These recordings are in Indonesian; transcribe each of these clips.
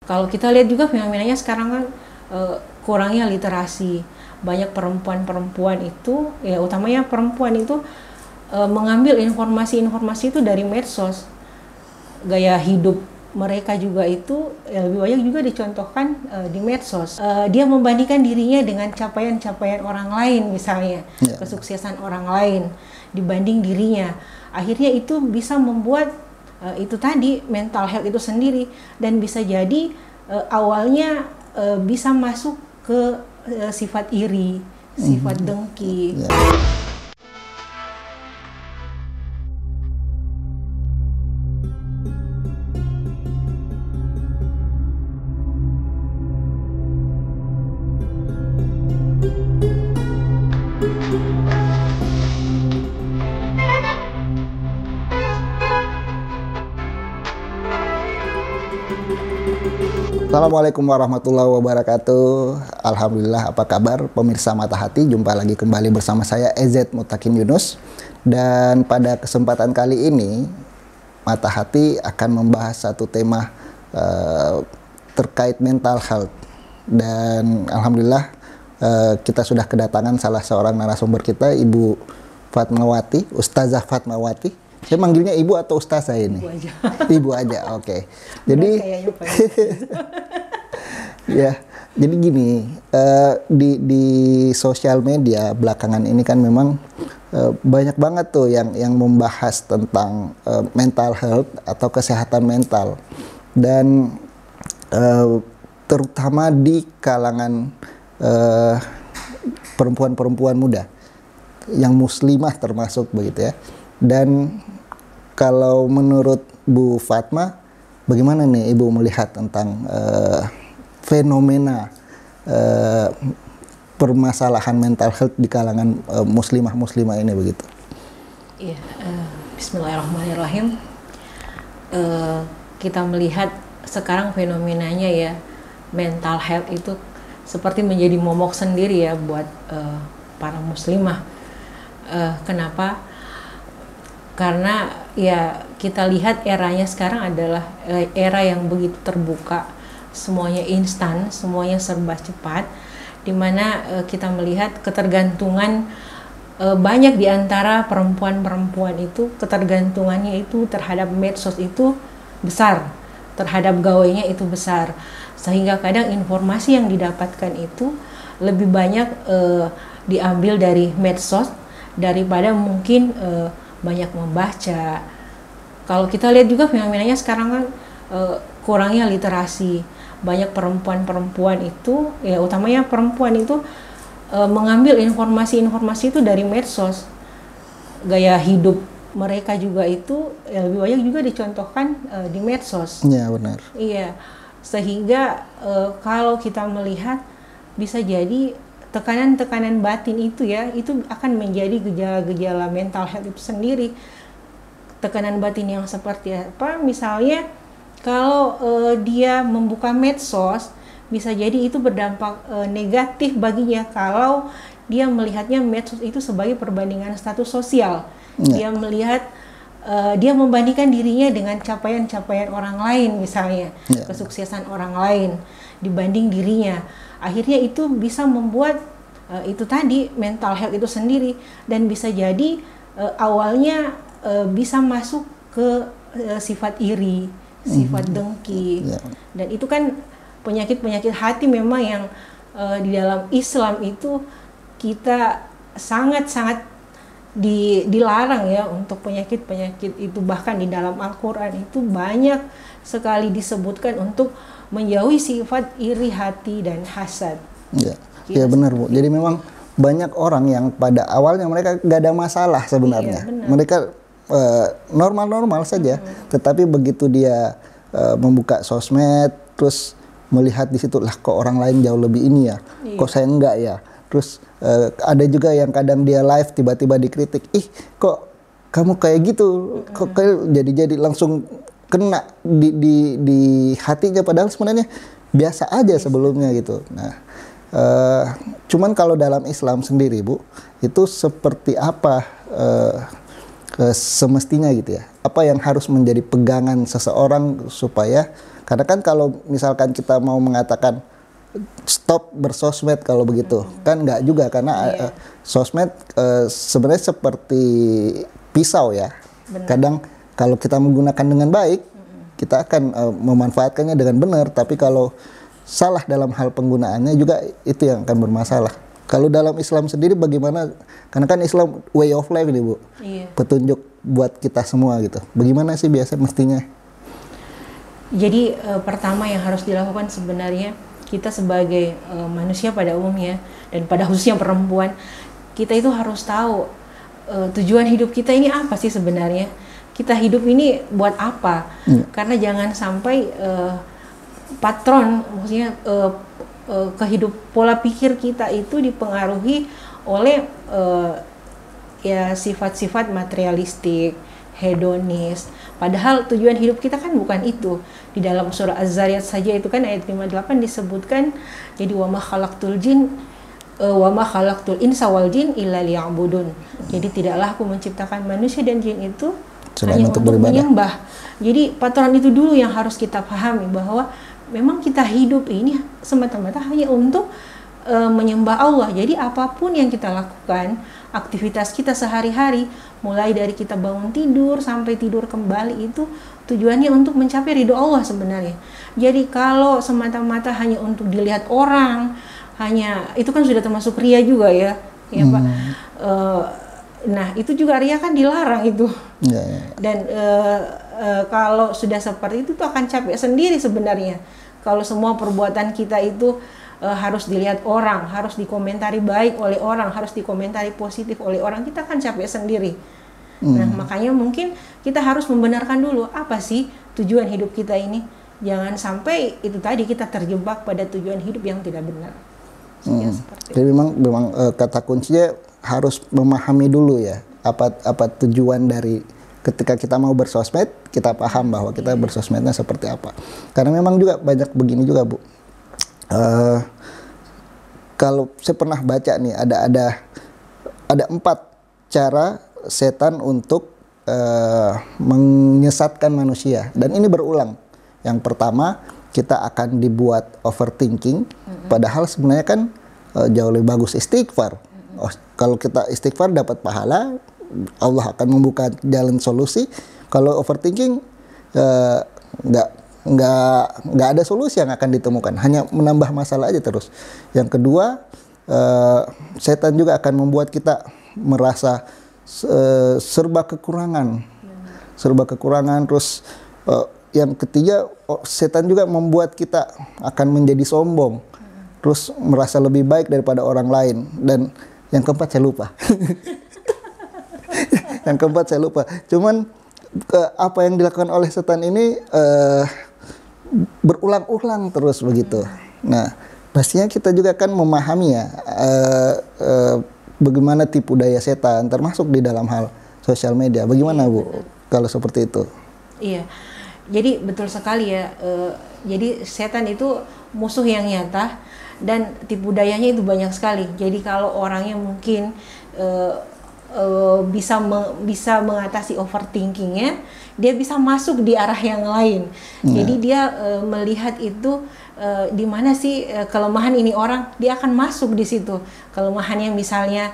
Kalau kita lihat juga fenomenanya sekarang kan kurangnya literasi. Banyak perempuan-perempuan itu, ya utamanya perempuan itu mengambil informasi-informasi itu dari medsos. Gaya hidup mereka juga itu lebih banyak juga dicontohkan di medsos. Dia membandingkan dirinya dengan capaian-capaian orang lain misalnya, kesuksesan orang lain dibanding dirinya. Akhirnya itu bisa membuat itu tadi mental health itu sendiri, dan bisa jadi awalnya bisa masuk ke sifat iri, sifat dengki. Assalamualaikum warahmatullahi wabarakatuh. Alhamdulillah, apa kabar pemirsa Mata Hati? Jumpa lagi kembali bersama saya EZ Mutakin Yunus. Dan pada kesempatan kali ini Mata Hati akan membahas satu tema terkait mental health. Dan alhamdulillah kita sudah kedatangan salah seorang narasumber kita, Ibu Fatmawati, Ustazah Fatmawati. Saya manggilnya ibu atau ustazah ini? Ibu aja. Ibu aja, oke. Jadi ya, jadi gini, di sosial media belakangan ini kan memang banyak banget tuh yang membahas tentang mental health atau kesehatan mental, dan terutama di kalangan perempuan-perempuan muda yang muslimah termasuk begitu ya. Dan kalau menurut Bu Fatma, bagaimana nih Ibu melihat tentang fenomena permasalahan mental health di kalangan muslimah-muslimah ini begitu? Iya, Bismillahirrahmanirrahim. Kita melihat sekarang fenomenanya ya, mental health itu seperti menjadi momok sendiri ya buat para muslimah. Kenapa? Karena ya kita lihat eranya sekarang adalah era yang begitu terbuka, semuanya instan, semuanya serba cepat, dimana kita melihat ketergantungan banyak di antara perempuan-perempuan itu, ketergantungannya itu terhadap medsos itu besar, terhadap gawainya itu besar, sehingga kadang informasi yang didapatkan itu lebih banyak diambil dari medsos daripada mungkin banyak membaca. Kalau kita lihat juga fenomenanya sekarang kan kurangnya literasi. Banyak perempuan-perempuan itu, ya utamanya perempuan itu mengambil informasi-informasi itu dari medsos. Gaya hidup mereka juga itu lebih banyak juga dicontohkan di medsos. Iya, benar. Iya, sehingga kalau kita melihat bisa jadi tekanan-tekanan batin itu ya, itu akan menjadi gejala-gejala mental health itu sendiri. Tekanan batin yang seperti apa? Misalnya kalau dia membuka medsos, bisa jadi itu berdampak negatif baginya kalau dia melihatnya medsos itu sebagai perbandingan status sosial. Dia melihat, dia membandingkan dirinya dengan capaian-capaian orang lain misalnya, kesuksesan orang lain dibanding dirinya. Akhirnya itu bisa membuat itu tadi mental health itu sendiri, dan bisa jadi awalnya bisa masuk ke sifat iri, sifat dengki, dan itu kan penyakit-penyakit hati memang yang di dalam Islam itu kita sangat-sangat dilarang ya untuk penyakit-penyakit itu. Bahkan di dalam Al-Quran itu banyak sekali disebutkan untuk menjauhi sifat iri hati dan hasad. Ya benar Bu. Jadi memang banyak orang yang pada awalnya mereka gak ada masalah sebenarnya. Mereka normal-normal saja. Tetapi begitu dia membuka sosmed, terus melihat di situ, lah kok orang lain jauh lebih ini ya, kok saya enggak ya. Terus ada juga yang kadang dia live tiba-tiba dikritik, ih kok kamu kayak gitu, kok kayak jadi langsung kena di hatinya, padahal sebenarnya biasa aja sebelumnya gitu. Nah, cuman kalau dalam Islam sendiri Bu, itu seperti apa semestinya gitu ya? Apa yang harus menjadi pegangan seseorang supaya Karena kan kalau misalkan kita mau mengatakan stop bersosmed kalau begitu, kan nggak juga, karena sosmed sebenarnya seperti pisau ya. Benar. Kadang kalau kita menggunakan dengan baik, kita akan memanfaatkannya dengan benar, tapi kalau salah dalam hal penggunaannya juga itu yang akan bermasalah. Kalau dalam Islam sendiri bagaimana? Karena kan Islam way of life ini, Bu. Iya. Petunjuk buat kita semua gitu. Bagaimana sih biasa mestinya? Jadi pertama yang harus dilakukan sebenarnya, kita sebagai manusia pada umumnya dan pada khususnya perempuan, kita itu harus tahu tujuan hidup kita ini apa sih sebenarnya. Kita hidup ini buat apa? Karena jangan sampai patron, maksudnya pola pikir kita itu dipengaruhi oleh ya sifat-sifat materialistik, hedonis. Padahal tujuan hidup kita kan bukan itu. Di dalam surah Az-Zariyat saja itu kan ayat 58 disebutkan, jadi wa ma khalaqtul insa wal jin illa liya'budun. Jadi tidaklah aku menciptakan manusia dan jin itu hanya untuk menyembah. Jadi patron itu dulu yang harus kita pahami, bahwa memang kita hidup ini semata-mata hanya untuk menyembah Allah. Jadi apapun yang kita lakukan, aktivitas kita sehari-hari, mulai dari kita bangun tidur sampai tidur kembali, itu tujuannya untuk mencapai ridho Allah sebenarnya. Jadi kalau semata-mata hanya untuk dilihat orang, hanya itu kan sudah termasuk ria juga ya, Pak. Nah itu juga ria kan dilarang itu. Dan kalau sudah seperti itu tuh akan capek sendiri sebenarnya. Kalau semua perbuatan kita itu harus dilihat orang, harus dikomentari baik oleh orang, harus dikomentari positif oleh orang, kita akan capek sendiri. Nah makanya mungkin kita harus membenarkan dulu apa sih tujuan hidup kita ini. Jangan sampai itu tadi kita terjebak pada tujuan hidup yang tidak benar. Jadi memang kata kuncinya harus memahami dulu ya apa tujuan dari ketika kita mau bersosmed, kita paham bahwa kita bersosmednya seperti apa. Karena memang juga banyak begini juga, Bu. Kalau saya pernah baca nih, ada 4 cara setan untuk menyesatkan manusia, dan ini berulang. Yang pertama, kita akan dibuat overthinking, padahal sebenarnya kan jauh lebih bagus istighfar. Kalau kita istighfar dapat pahala, Allah akan membuka jalan solusi. Kalau overthinking nggak ada solusi yang akan ditemukan, hanya menambah masalah aja terus. Yang kedua, setan juga akan membuat kita merasa serba kekurangan. Terus yang ketiga, setan juga membuat kita akan menjadi sombong, terus merasa lebih baik daripada orang lain. Dan yang keempat saya lupa. Cuman apa yang dilakukan oleh setan ini berulang-ulang terus begitu. Nah, pastinya kita juga akan memahami ya bagaimana tipu daya setan, termasuk di dalam hal sosial media. Bagaimana, Bu, kalau seperti itu? Iya, jadi betul sekali ya. Jadi setan itu musuh yang nyata dan tipu dayanya itu banyak sekali. Jadi kalau orangnya mungkin bisa mengatasi overthinkingnya, dia bisa masuk di arah yang lain. Jadi dia melihat itu di mana sih kelemahan ini orang, dia akan masuk di situ. Kelemahannya misalnya,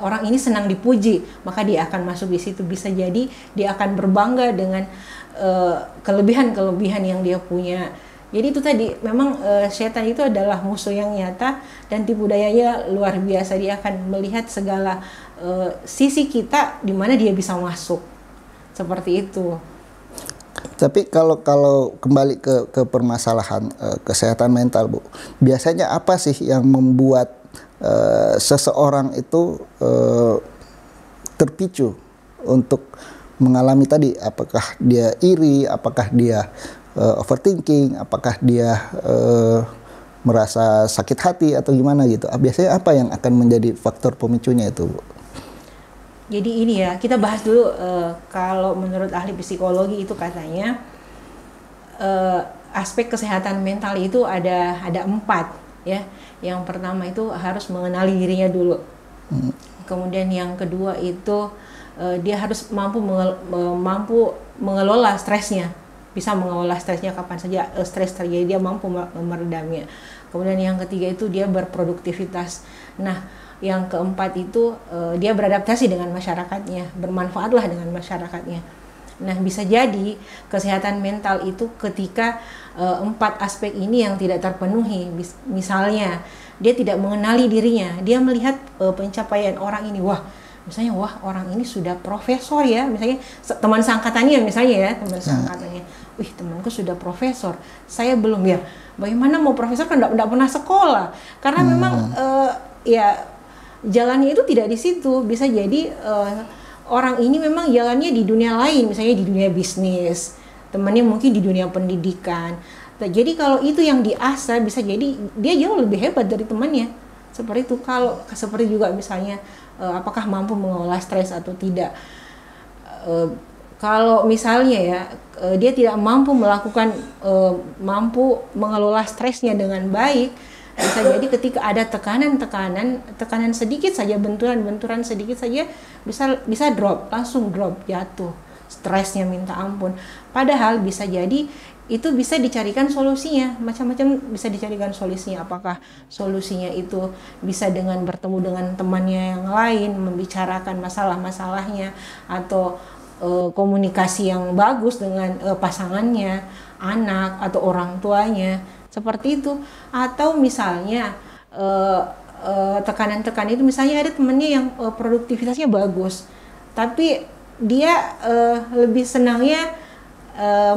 orang ini senang dipuji, maka dia akan masuk di situ. Bisa jadi dia akan berbangga dengan kelebihan-kelebihan yang dia punya. Jadi itu tadi, memang setan itu adalah musuh yang nyata dan tipu dayanya luar biasa. Dia akan melihat segala sisi kita di mana dia bisa masuk. Seperti itu. Tapi kalau kembali ke permasalahan kesehatan mental, Bu, biasanya apa sih yang membuat seseorang itu terpicu untuk mengalami tadi? Apakah dia iri, apakah dia overthinking, apakah dia merasa sakit hati atau gimana gitu? Biasanya apa yang akan menjadi faktor pemicunya itu, Bu? Jadi ini ya, kita bahas dulu kalau menurut ahli psikologi itu katanya aspek kesehatan mental itu ada 4 ya. Yang pertama itu harus mengenali dirinya dulu. Kemudian yang kedua itu dia harus mampu mengelola stresnya. bisa mengelola stresnya kapan saja stres terjadi, dia mampu meredamnya. Kemudian yang ketiga itu dia berproduktivitas. Nah, yang keempat itu dia beradaptasi dengan masyarakatnya, bermanfaatlah dengan masyarakatnya. Nah, bisa jadi kesehatan mental itu ketika 4 aspek ini yang tidak terpenuhi. Misalnya, dia tidak mengenali dirinya, dia melihat pencapaian orang ini, misalnya orang ini sudah profesor ya, misalnya teman seangkatannya misalnya ya, teman seangkatannya, temanku sudah profesor, saya belum ya. Bagaimana mau profesor kan tidak pernah sekolah, karena memang ya jalannya itu tidak di situ. Bisa jadi orang ini memang jalannya di dunia lain, misalnya di dunia bisnis, temannya mungkin di dunia pendidikan. Jadi kalau itu yang diasah, bisa jadi dia jauh lebih hebat dari temannya. Seperti itu. Kalau seperti juga misalnya apakah mampu mengelola stres atau tidak. Kalau misalnya ya dia tidak mampu mampu mengelola stresnya dengan baik, bisa jadi ketika ada tekanan sedikit saja, benturan sedikit saja bisa langsung drop, jatuh, stresnya minta ampun. Padahal bisa jadi itu bisa dicarikan solusinya, macam-macam bisa dicarikan solusinya. Apakah solusinya itu bisa dengan bertemu dengan temannya yang lain, membicarakan masalah-masalahnya, atau komunikasi yang bagus dengan pasangannya, anak atau orang tuanya, seperti itu. Atau misalnya tekanan-tekanan itu, misalnya ada temannya yang produktivitasnya bagus, tapi dia lebih senangnya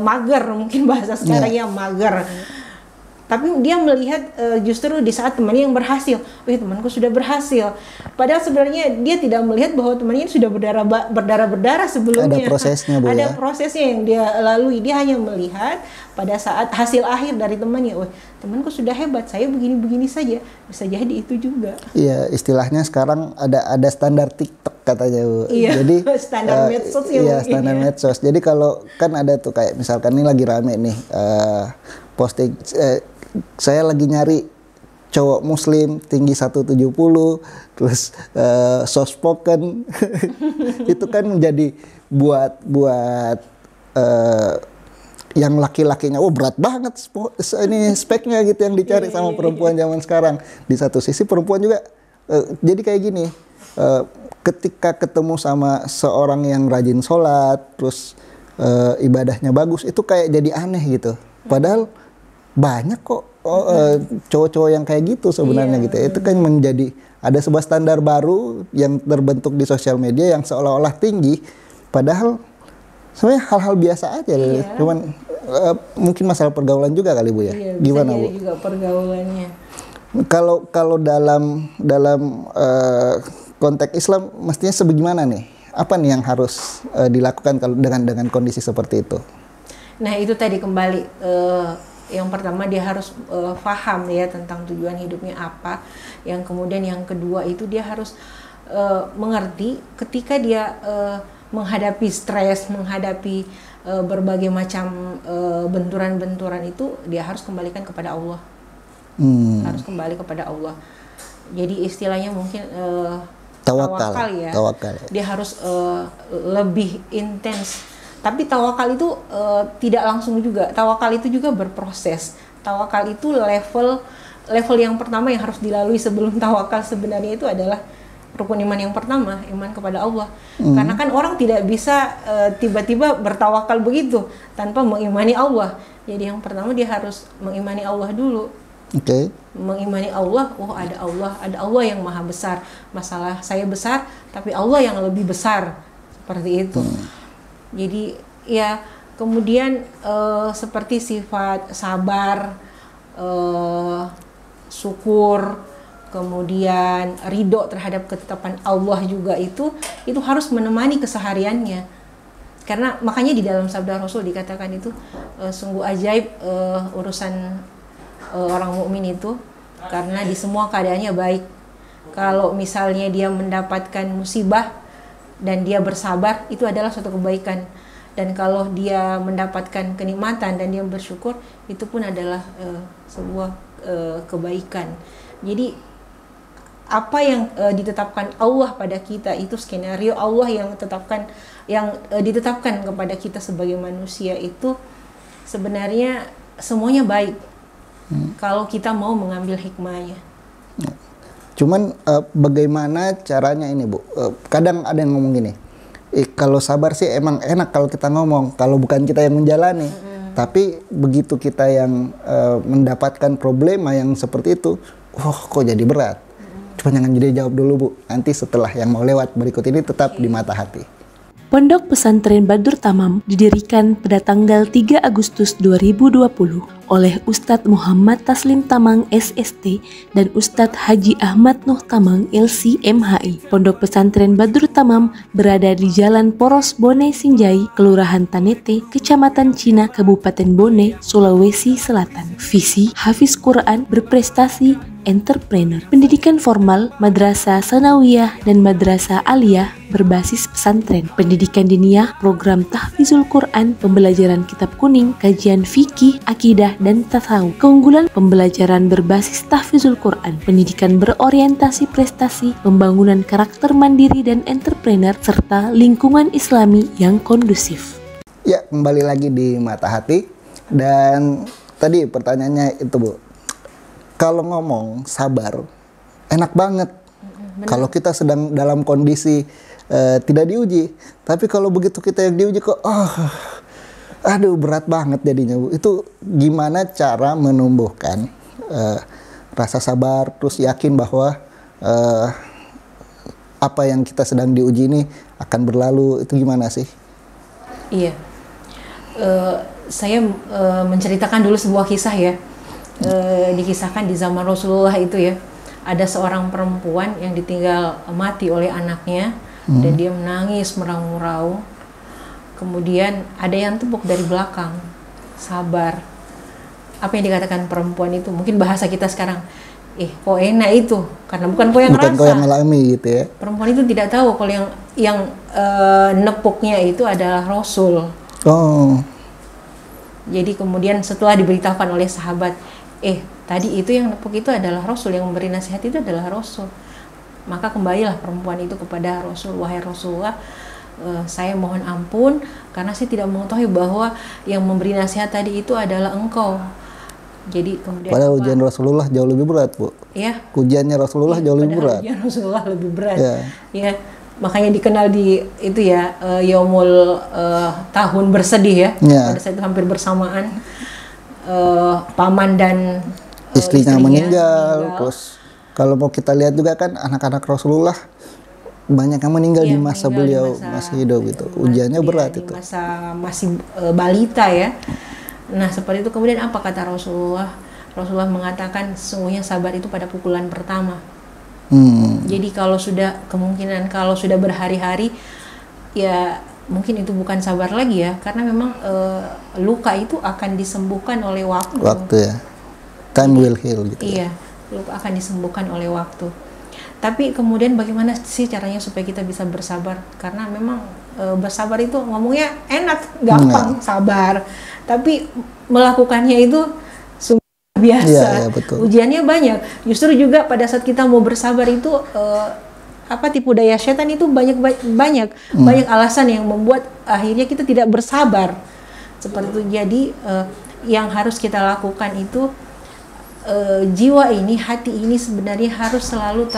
mager, mungkin bahasa sekarangnya mager. Tapi dia melihat justru di saat temannya yang berhasil, temanku sudah berhasil. Padahal sebenarnya dia tidak melihat bahwa temannya sudah berdarah sebelumnya. Ada prosesnya, Bu, ada prosesnya yang dia lalui. Dia hanya melihat pada saat hasil akhir dari temannya, temanku sudah hebat, saya begini-begini saja. Bisa jadi itu juga. Iya, istilahnya sekarang ada standar TikTok katanya, Bu. Iya, jadi standar medsos ya. Iya, standar medsos. Jadi kalau kan ada tuh kayak misalkan ini lagi rame nih posting, saya lagi nyari cowok muslim tinggi 170 terus soft spoken. Itu kan menjadi buat yang laki-lakinya berat banget ini speknya gitu yang dicari sama perempuan zaman sekarang. Di satu sisi perempuan juga jadi kayak gini, ketika ketemu sama seorang yang rajin sholat terus ibadahnya bagus, itu kayak jadi aneh gitu. Padahal banyak kok cowok-cowok yang kayak gitu sebenarnya gitu. Itu kan menjadi ada sebuah standar baru yang terbentuk di sosial media yang seolah-olah tinggi, padahal sebenarnya hal-hal biasa aja. Cuman mungkin masalah pergaulan juga kali, Bu ya. Gimana, Bu? Juga pergaulannya. Kalau dalam konteks Islam mestinya sebagaimana nih? Apa nih yang harus dilakukan kalau dengan kondisi seperti itu? Nah, itu tadi kembali yang pertama dia harus paham ya tentang tujuan hidupnya apa. Yang kemudian yang kedua itu dia harus mengerti ketika dia menghadapi stres, menghadapi berbagai macam benturan-benturan itu, dia harus kembalikan kepada Allah. Harus kembali kepada Allah. Jadi istilahnya mungkin tawakal ya. Tawakal. Dia harus lebih intens. Tapi tawakal itu tidak langsung juga. Tawakal itu juga berproses. Tawakal itu level yang pertama yang harus dilalui sebelum tawakal sebenarnya itu adalah rukun iman yang pertama, iman kepada Allah. Karena kan orang tidak bisa tiba-tiba bertawakal begitu tanpa mengimani Allah. Jadi yang pertama dia harus mengimani Allah dulu. Oke. Mengimani Allah, ada Allah yang maha besar. Masalah saya besar, tapi Allah yang lebih besar. Seperti itu. Jadi ya kemudian seperti sifat sabar, syukur, kemudian ridho terhadap ketetapan Allah juga itu harus menemani kesehariannya. Karena makanya di dalam sabda Rasul dikatakan itu sungguh ajaib urusan orang mukmin itu, karena di semua keadaannya baik. Kalau misalnya dia mendapatkan musibah dan dia bersabar, itu adalah suatu kebaikan. Dan kalau dia mendapatkan kenikmatan dan dia bersyukur, itu pun adalah sebuah kebaikan. Jadi apa yang ditetapkan Allah pada kita itu skenario Allah yang ditetapkan kepada kita sebagai manusia itu sebenarnya semuanya baik kalau kita mau mengambil hikmahnya. Cuman bagaimana caranya ini Bu? Kadang ada yang ngomong gini, kalau sabar sih emang enak kalau kita ngomong, kalau bukan kita yang menjalani. Tapi begitu kita yang mendapatkan problema yang seperti itu, kok jadi berat. Cuma jangan jadi jawab dulu Bu, nanti setelah yang mau lewat berikut ini tetap di Mata Hati. Pondok Pesantren Badur Tamam didirikan pada tanggal 3 Agustus 2020 oleh Ustadz Muhammad Taslim Tamang SST dan Ustadz Haji Ahmad Nuh Tamang LC MHI. Pondok Pesantren Badur Tamam berada di Jalan Poros Bone Sinjai, Kelurahan Tanete, Kecamatan Cina, Kabupaten Bone, Sulawesi Selatan. Visi Hafiz Quran berprestasi entrepreneur. Pendidikan formal, madrasah sanawiyah dan madrasah aliyah berbasis pesantren. Pendidikan diniyah, program tahfizul Quran, pembelajaran kitab kuning, kajian fikih, akidah dan tasawuf. Keunggulan pembelajaran berbasis tahfizul Quran, pendidikan berorientasi prestasi, pembangunan karakter mandiri dan entrepreneur serta lingkungan Islami yang kondusif. Ya, kembali lagi di Mata Hati. Dan tadi pertanyaannya itu Bu, kalau ngomong sabar enak banget kalau kita sedang dalam kondisi tidak diuji. Tapi kalau begitu kita yang diuji kok aduh berat banget jadinya Bu. Itu gimana cara menumbuhkan rasa sabar, terus yakin bahwa apa yang kita sedang diuji ini akan berlalu, itu gimana sih? Iya, saya menceritakan dulu sebuah kisah ya. Dikisahkan di zaman Rasulullah itu ya, ada seorang perempuan yang ditinggal mati oleh anaknya dan dia menangis meraung-raung. Kemudian ada yang tepuk dari belakang, sabar. Apa yang dikatakan perempuan itu? Mungkin bahasa kita sekarang, kok enak itu, karena bukan kau yang bukan rasa. Kau yang alami gitu ya. Perempuan itu tidak tahu kalau yang nepuknya itu adalah Rasul. Jadi kemudian setelah diberitahukan oleh sahabat, tadi itu yang nepuk itu adalah Rasul, yang memberi nasihat itu adalah Rasul. Maka kembalilah perempuan itu kepada Rasul, wahai Rasulullah, saya mohon ampun karena saya tidak mengetahui bahwa yang memberi nasihat tadi itu adalah engkau. Jadi kemudian padahal ujian Rasulullah jauh lebih berat Bu. Ya. Ujiannya Rasulullah jauh lebih berat. Ujian Rasulullah lebih berat. Ya. Makanya dikenal di itu ya, Yaumul tahun bersedih ya. Pada saat itu hampir bersamaan paman dan istrinya meninggal. Terus kalau mau kita lihat juga kan anak-anak Rasulullah banyak yang meninggal di masa beliau masih hidup gitu. Ujiannya berat itu. Masa masih balita ya. Nah seperti itu. Kemudian apa kata Rasulullah? Rasulullah mengatakan sesungguhnya sabar itu pada pukulan pertama. Jadi kalau sudah kemungkinan kalau sudah berhari-hari ya mungkin itu bukan sabar lagi ya, karena memang luka itu akan disembuhkan oleh waktu. Waktu ya, time will heal gitu. Iya, luka akan disembuhkan oleh waktu. Tapi kemudian bagaimana sih caranya supaya kita bisa bersabar? Karena memang bersabar itu ngomongnya enak, gampang sabar, tapi melakukannya itu sungguh biasa. Ujiannya banyak. Justru juga pada saat kita mau bersabar itu tipu daya setan itu banyak alasan yang membuat akhirnya kita tidak bersabar seperti itu. Jadi yang harus kita lakukan itu jiwa ini, hati ini sebenarnya harus selalu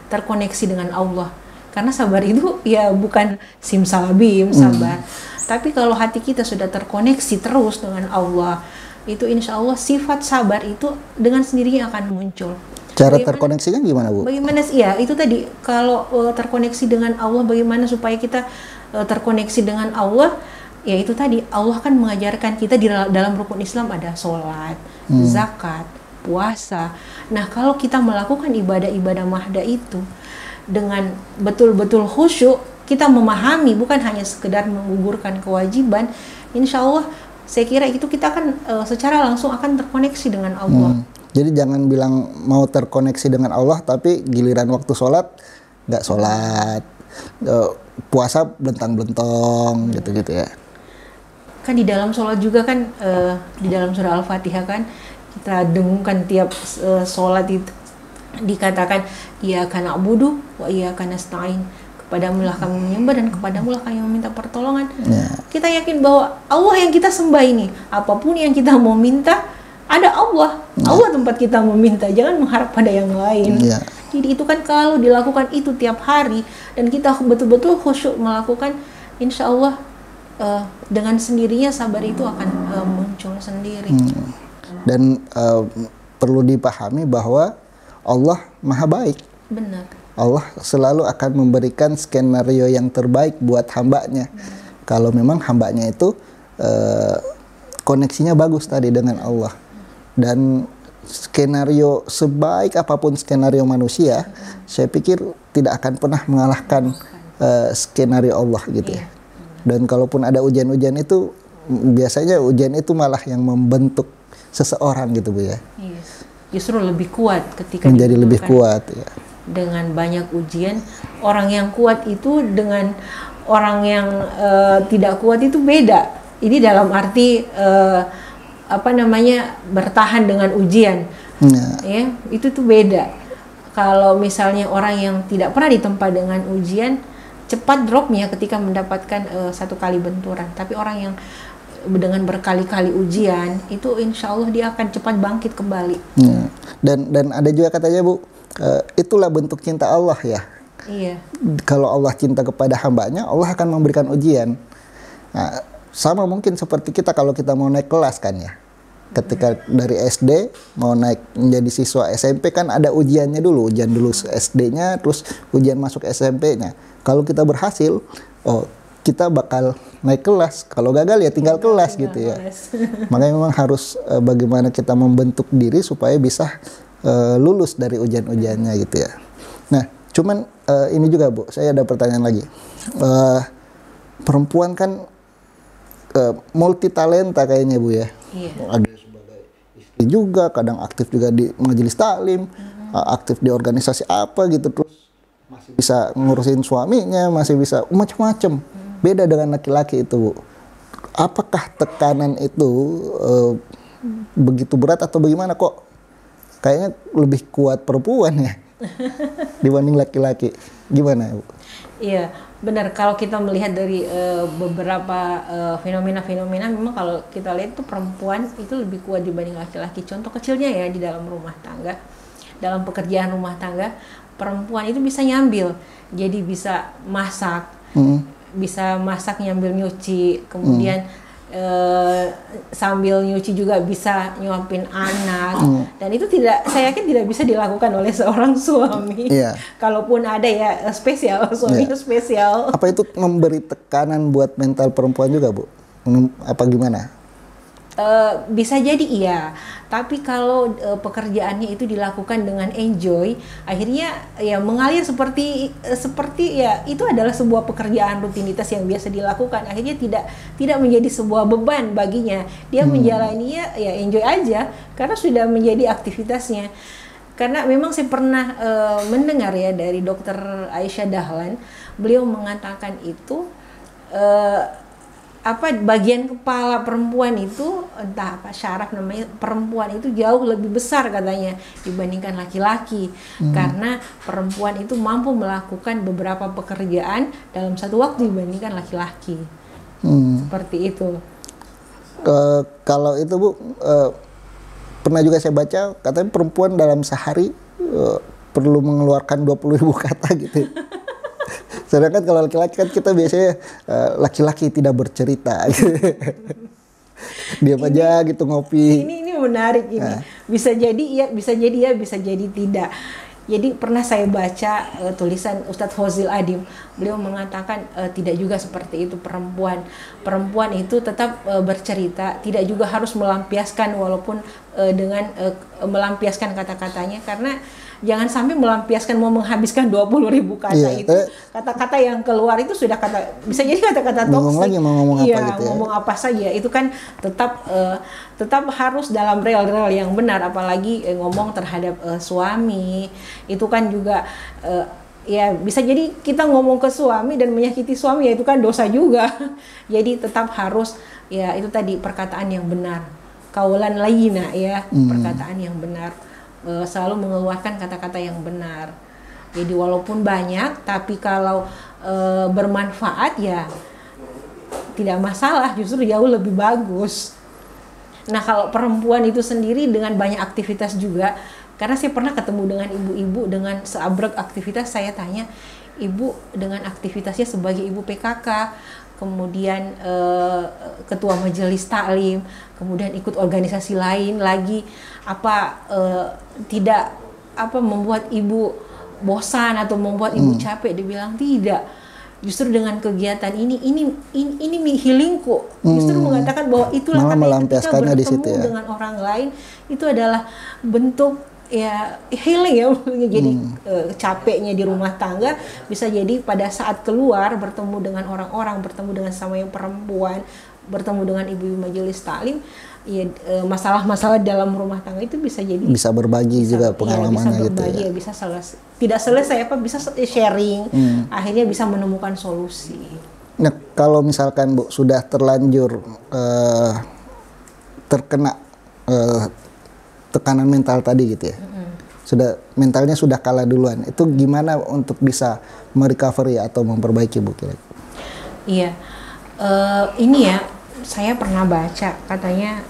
terkoneksi dengan Allah, karena sabar itu ya bukan simsalabim sabar, tapi kalau hati kita sudah terkoneksi terus dengan Allah, itu insya Allah sifat sabar itu dengan sendirinya akan muncul. Cara terkoneksinya gimana Bu? Bagaimana sih ya itu tadi, kalau terkoneksi dengan Allah, bagaimana supaya kita terkoneksi dengan Allah? Ya itu tadi, Allah kan mengajarkan kita di dalam rukun Islam ada sholat, zakat, puasa. Nah kalau kita melakukan ibadah-ibadah mahda itu dengan betul-betul khusyuk, kita memahami bukan hanya sekedar menggugurkan kewajiban, insya Allah saya kira itu kita akan secara langsung akan terkoneksi dengan Allah. Jadi jangan bilang mau terkoneksi dengan Allah tapi giliran waktu sholat nggak sholat, puasa belentang-belentong gitu-gitu ya. Kan di dalam sholat juga kan, di dalam surah Al-Fatihah kan kita dengungkan tiap sholat itu dikatakan iyyaka na'budu wa iyyaka nasta'in, kepadamu lah kami menyembah dan kepadamu lah kami meminta pertolongan. Kita yakin bahwa Allah yang kita sembah ini, apapun yang kita mau minta, ada Allah. Allah tempat kita meminta, jangan mengharap pada yang lain. Jadi itu kan kalau dilakukan itu tiap hari dan kita betul-betul khusyuk melakukan, insya Allah dengan sendirinya sabar itu akan muncul sendiri. Dan perlu dipahami bahwa Allah maha baik. Benar. Allah selalu akan memberikan skenario yang terbaik buat hambanya. Kalau memang hambanya itu koneksinya bagus tadi dengan Allah. Dan skenario sebaik apapun skenario manusia, saya pikir tidak akan pernah mengalahkan skenario Allah gitu ya. Dan kalaupun ada ujian-ujian itu, biasanya ujian itu malah yang membentuk seseorang gitu Bu ya. Justru lebih kuat ketika menjadi lebih kuat ya. Dengan banyak ujian, orang yang kuat itu dengan orang yang tidak kuat itu beda. Ini dalam arti bertahan dengan ujian. Ya, itu tuh beda. Kalau misalnya orang yang tidak pernah ditempa dengan ujian, cepat dropnya ketika mendapatkan satu kali benturan. Tapi orang yang dengan berkali-kali ujian itu insya Allah dia akan cepat bangkit kembali. Dan ada juga katanya Bu, itulah bentuk cinta Allah ya. Iya. Kalau Allah cinta kepada hambanya, Allah akan memberikan ujian. Nah, sama mungkin seperti kita kalau kita mau naik kelas kan ya. Ketika dari SD mau naik menjadi siswa SMP kan ada ujiannya dulu, ujian dulu SD-nya, terus ujian masuk SMP-nya. Kalau kita berhasil, kita bakal naik kelas. Kalau gagal ya tinggal kelas gitu ya. Makanya memang harus bagaimana kita membentuk diri supaya bisa lulus dari ujian-ujiannya gitu ya. Nah, cuman ini juga Bu, saya ada pertanyaan lagi. Perempuan kan multi talenta kayaknya Bu ya. Ada sebagai istri juga, kadang aktif juga di majelis taklim, aktif di organisasi apa gitu, terus masih bisa ngurusin suaminya, masih bisa macam-macam. Beda dengan laki-laki itu Bu. Apakah tekanan itu begitu berat atau bagaimana, kok kayaknya lebih kuat perempuan ya dibanding laki-laki? Gimana Bu? Iya, benar. Kalau kita melihat dari beberapa fenomena-fenomena, memang kalau kita lihat tuh perempuan itu lebih kuat dibanding laki-laki. Contoh kecilnya ya di dalam rumah tangga, dalam pekerjaan rumah tangga, perempuan itu bisa nyambil, jadi bisa masak, bisa masak nyambil nyuci, kemudian sambil nyuci juga bisa nyuapin anak, dan itu saya yakin tidak bisa dilakukan oleh seorang suami. Kalaupun ada ya spesial, suaminya spesial. Apa itu memberi tekanan buat mental perempuan juga Bu? Apa gimana? Bisa jadi iya, tapi kalau pekerjaannya itu dilakukan dengan enjoy, akhirnya ya mengalir seperti ya itu adalah sebuah pekerjaan rutinitas yang biasa dilakukan, akhirnya tidak menjadi sebuah beban baginya, dia menjalaninya ya enjoy aja karena sudah menjadi aktivitasnya. Karena memang saya pernah mendengar ya dari Dr. Aisyah Dahlan, beliau mengatakan itu bagian kepala perempuan itu, entah apa syaraf namanya, perempuan itu jauh lebih besar katanya dibandingkan laki-laki, karena perempuan itu mampu melakukan beberapa pekerjaan dalam satu waktu dibandingkan laki-laki. Seperti itu. Kalau itu Bu, pernah juga saya baca katanya perempuan dalam sehari perlu mengeluarkan 20.000 kata gitu. Sedangkan kalau laki-laki kan kita biasanya laki-laki tidak bercerita. Diam aja gitu ngopi. Ini menarik ini. Bisa jadi iya, bisa jadi ya, bisa jadi tidak. Jadi pernah saya baca tulisan Ustadz Hozil Adim. Beliau mengatakan tidak juga seperti itu perempuan. Perempuan itu tetap bercerita, tidak juga harus melampiaskan walaupun dengan melampiaskan kata-katanya, karena jangan sampai melampiaskan mau menghabiskan 20.000 kata itu. Kata-kata yang keluar itu sudah bisa jadi kata-kata toksik. Ngomong iya, apa gitu ya. Ngomong apa saja. Itu kan tetap harus dalam rel-rel yang benar, apalagi ngomong terhadap suami. Itu kan juga ya bisa jadi kita ngomong ke suami dan menyakiti suami, ya itu kan dosa juga. Jadi tetap harus ya itu tadi perkataan yang benar. Kaulan layyina ya, perkataan yang benar. Selalu mengeluarkan kata-kata yang benar. Jadi walaupun banyak, tapi kalau bermanfaat ya tidak masalah, justru jauh lebih bagus. Nah kalau perempuan itu sendiri dengan banyak aktivitas juga, karena saya pernah ketemu dengan ibu-ibu dengan seabrek aktivitas, saya tanya, ibu dengan aktivitasnya sebagai ibu PKK, kemudian ketua majelis taklim, kemudian ikut organisasi lain lagi, tidak membuat ibu bosan atau membuat ibu capek? Dibilang tidak. Justru dengan kegiatan ini healingku. Justru mengatakan bahwa itulah ketika bertemu dengan orang lain itu adalah bentuk ya healing ya. Jadi capeknya di rumah tangga bisa jadi pada saat keluar bertemu dengan orang-orang, bertemu dengan sama yang perempuan, bertemu dengan ibu-ibu majelis taklim, ya masalah-masalah dalam rumah tangga itu bisa berbagi juga pengalamannya, bisa berbagi, gitu ya. Bisa tidak selesai bisa sharing, akhirnya bisa menemukan solusi. Nah kalau misalkan Bu sudah terlanjur terkena tekanan mental tadi gitu ya, mentalnya sudah kalah duluan, itu gimana untuk bisa merecovery atau memperbaiki Bu kira? Iya, ini ya saya pernah baca katanya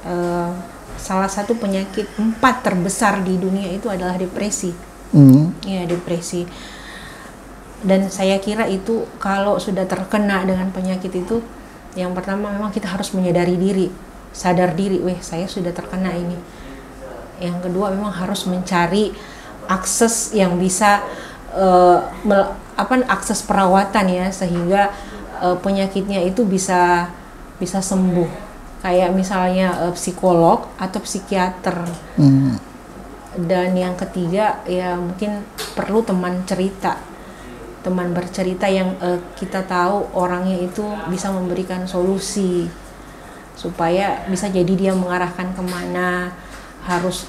salah satu penyakit 4 terbesar di dunia itu adalah depresi. Ya, depresi. Dan saya kira itu kalau sudah terkena dengan penyakit itu, yang pertama memang kita harus menyadari diri, sadar diri, saya sudah terkena ini. Yang kedua memang harus mencari akses yang bisa akses perawatan ya, sehingga penyakitnya itu bisa sembuh. Kayak misalnya psikolog atau psikiater. Dan yang ketiga ya mungkin perlu teman bercerita yang kita tahu orangnya itu bisa memberikan solusi, supaya bisa jadi dia mengarahkan kemana, harus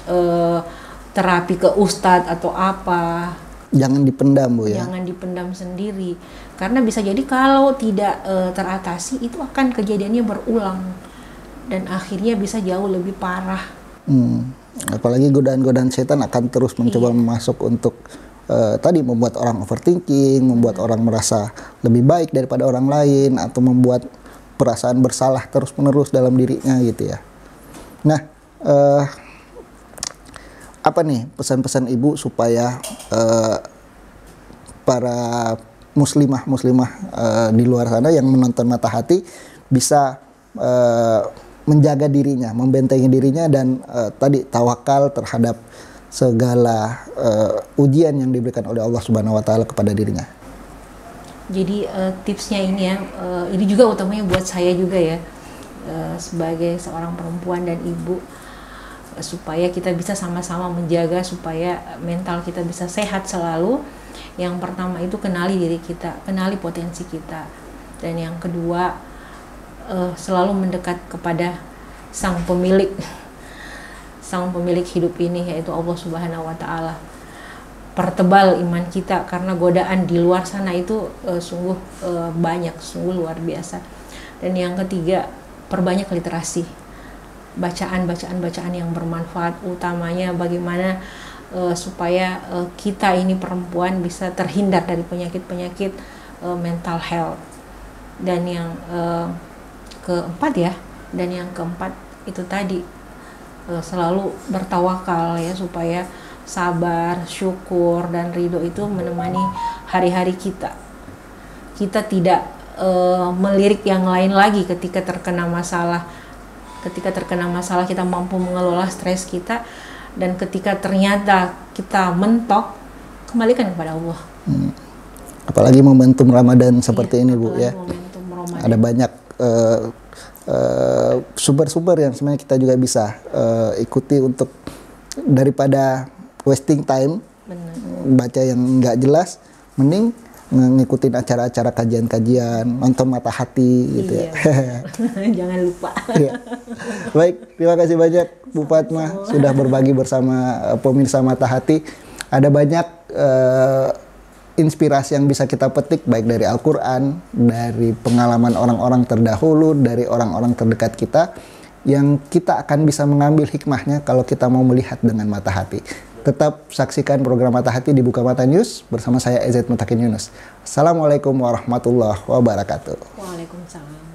terapi ke ustadz atau apa. Jangan dipendam Bu ya. Jangan dipendam sendiri, karena bisa jadi kalau tidak teratasi itu akan kejadiannya berulang dan akhirnya bisa jauh lebih parah. Apalagi godaan-godaan setan akan terus mencoba masuk untuk tadi membuat orang overthinking, membuat orang merasa lebih baik daripada orang lain, atau membuat perasaan bersalah terus-menerus dalam dirinya gitu ya. Nah, apa nih pesan-pesan Ibu supaya para muslimah di luar sana yang menonton Mata Hati bisa menjaga dirinya, membentengi dirinya, dan tadi tawakal terhadap segala ujian yang diberikan oleh Allah Subhanahu wa taala kepada dirinya. Jadi tipsnya ini ya, ini juga utamanya buat saya juga ya, sebagai seorang perempuan dan ibu, supaya kita bisa sama-sama menjaga supaya mental kita bisa sehat selalu. Yang pertama itu kenali diri kita, kenali potensi kita, dan yang kedua selalu mendekat kepada sang pemilik hidup ini, yaitu Allah Subhanahu wa taala. Pertebal iman kita, karena godaan di luar sana itu sungguh banyak, sungguh luar biasa. Dan yang ketiga, perbanyak literasi, bacaan yang bermanfaat, utamanya bagaimana supaya kita ini perempuan bisa terhindar dari penyakit-penyakit mental health. Dan yang keempat itu tadi selalu bertawakal ya, supaya sabar, syukur, dan ridho itu menemani hari-hari kita. Kita tidak melirik yang lain lagi ketika terkena masalah. Ketika terkena masalah kita mampu mengelola stres kita, dan ketika ternyata kita mentok, kembalikan kepada Allah. Apalagi momentum Ramadan seperti ini Bu ya. Ada banyak sumber-sumber yang sebenarnya kita juga bisa ikuti untuk daripada wasting time. Benar. Baca yang nggak jelas, mending ngikutin acara-acara kajian-kajian, nonton Mata Hati gitu ya. Jangan lupa. Baik, terima kasih banyak Bu Fatma sudah berbagi bersama pemirsa Mata Hati. Ada banyak inspirasi yang bisa kita petik, baik dari Al-Quran, dari pengalaman orang-orang terdahulu, dari orang-orang terdekat kita, yang kita akan bisa mengambil hikmahnya kalau kita mau melihat dengan mata hati. Tetap saksikan program Mata Hati di Buka Mata News bersama saya EZ Mutakin Yunus. Assalamualaikum warahmatullahi wabarakatuh. Waalaikumsalam.